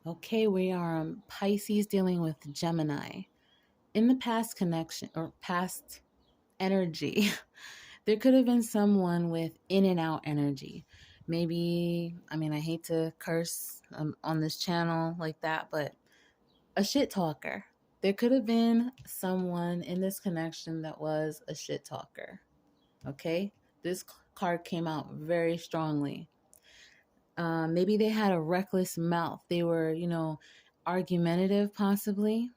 Okay, we are Pisces dealing with Gemini. In the past connection or past energy, there could have been someone with in and out energy. Maybe, I hate to curse on this channel like that, but a shit talker. There could have been someone in this connection that was a shit talker. Okay? This card came out very strongly. Maybe they had a reckless mouth. They were, argumentative, possibly.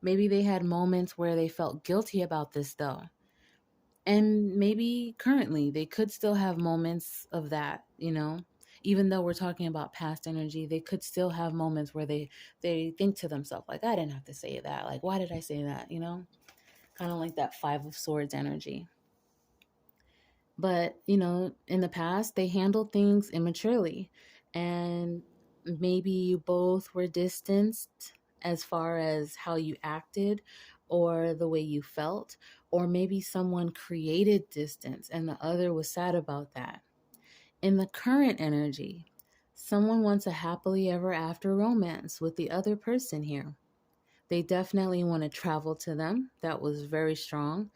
Maybe they had moments where they felt guilty about this, though. And maybe currently they could still have moments of that. Even though we're talking about past energy, they could still have moments where they think to themselves, like, I didn't have to say that. Like, why did I say that? Kind of like that Five of Swords energy. But, in the past, they handled things immaturely. And maybe you both were distanced as far as how you acted or the way you felt. Or maybe someone created distance and the other was sad about that. In the current energy, someone wants a happily ever after romance with the other person here. They definitely want to travel to them. That was very strong.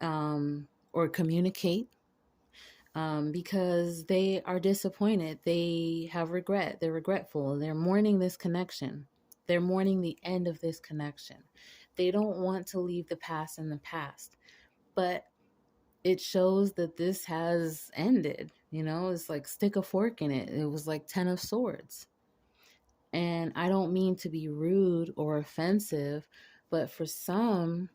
Or communicate because they are disappointed. They have regret. They're regretful. They're mourning this connection. They're mourning the end of this connection. They don't want to leave the past in the past. But it shows that this has ended. It's like stick a fork in it. It was like 10 of Swords. And I don't mean to be rude or offensive, but for some,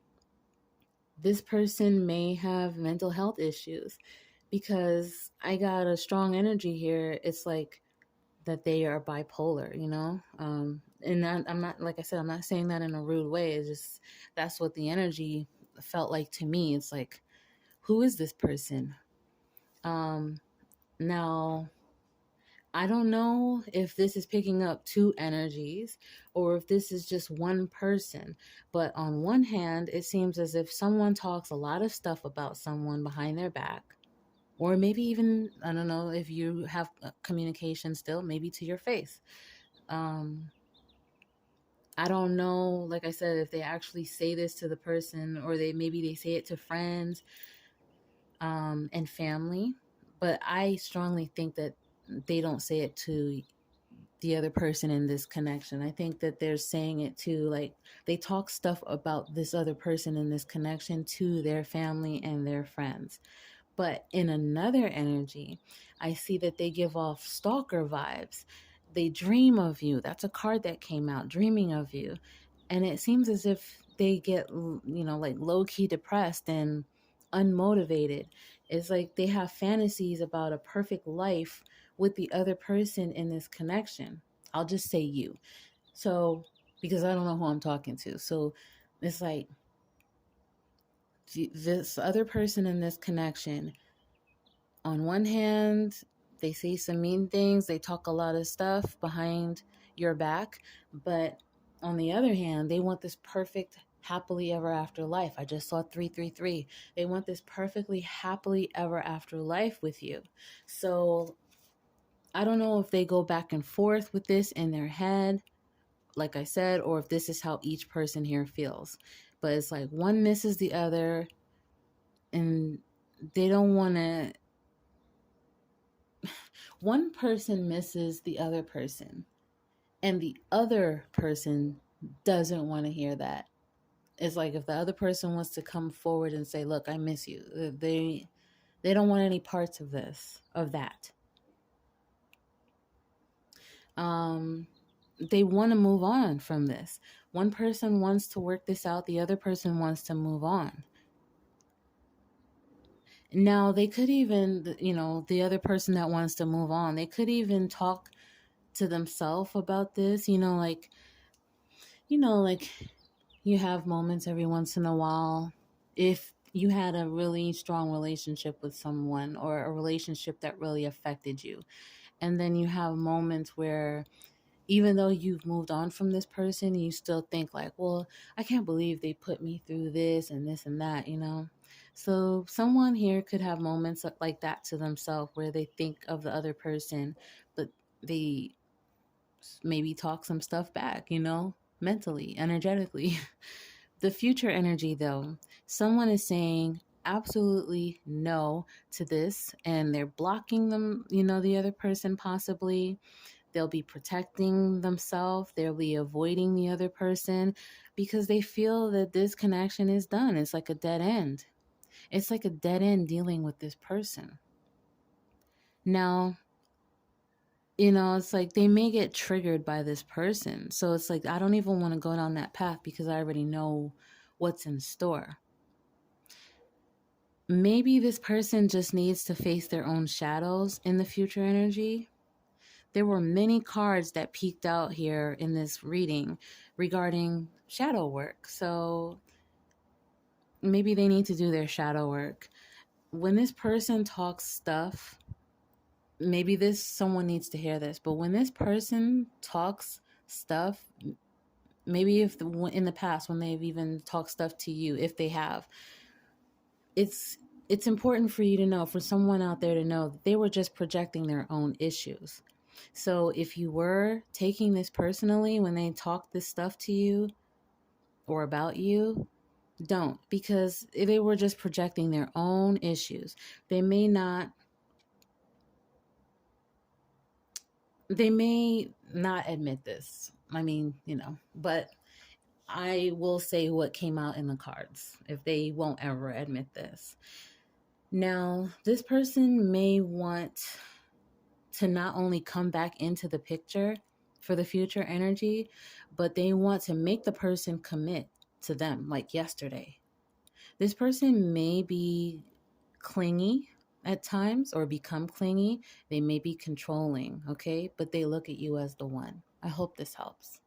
this person may have mental health issues because I got a strong energy here. It's like that they are bipolar. And I'm not, like I said, I'm not saying that in a rude way. It's just that's what the energy felt like to me. It's like, who is this person? Now, I don't know if this is picking up two energies or if this is just one person. But on one hand, it seems as if someone talks a lot of stuff about someone behind their back. Or maybe even, I don't know if you have communication still, maybe to your face. Um, I don't know, like I said, if they actually say this to the person or they say it to friends and family. But I strongly think that they don't say it to the other person in this connection. I think that they're saying it to, like, they talk stuff about this other person in this connection to their family and their friends. But in another energy, I see that they give off stalker vibes. They dream of you. That's a card that came out, dreaming of you. And it seems as if they get, like low key depressed and unmotivated. It's like they have fantasies about a perfect life with the other person in this connection. I'll just say you. So, because I don't know who I'm talking to. So it's like this other person in this connection, on one hand, they say some mean things, they talk a lot of stuff behind your back, but on the other hand, they want this perfect happily ever after life. I just saw 333. They want this perfectly happily ever after life with you. So I don't know if they go back and forth with this in their head, like I said, or if this is how each person here feels. But it's like one misses the other and they don't want to. One person misses the other person, and the other person doesn't want to hear that. It's like if the other person wants to come forward and say, "Look, I miss you," they don't want any parts of this, of that. They want to move on from this. One person wants to work this out, the other person wants to move on. Now, they could even, the other person that wants to move on, they could even talk to themselves about this, like you have moments every once in a while. If you had a really strong relationship with someone or a relationship that really affected you, and then you have moments where even though you've moved on from this person, you still think like, well, I can't believe they put me through this and that. So someone here could have moments like that to themselves where they think of the other person, but they maybe talk some stuff back, mentally, energetically. The future energy, though, someone is saying absolutely no to this and they're blocking them, the other person possibly. They'll be protecting themselves, they'll be avoiding the other person because they feel that this connection is done. It's like a dead end. It's like a dead end dealing with this person. Now, it's like they may get triggered by this person. So it's like, I don't even want to go down that path because I already know what's in store. Maybe this person just needs to face their own shadows in the future energy. There were many cards that peeked out here in this reading regarding shadow work. So maybe they need to do their shadow work. When this person talks stuff, maybe someone needs to hear this, but when this person talks stuff, maybe if in the past when they've even talked stuff to you, if they have, it's important for you to know, for someone out there to know, that they were just projecting their own issues. So if you were taking this personally when they talk this stuff to you or about you, don't, because they were just projecting their own issues. They may not admit this. I mean, but I will say what came out in the cards if they won't ever admit this. Now, this person may want to not only come back into the picture for the future energy, but they want to make the person commit to them like yesterday. This person may be clingy at times or become clingy. They may be controlling, okay? But they look at you as the one. I hope this helps.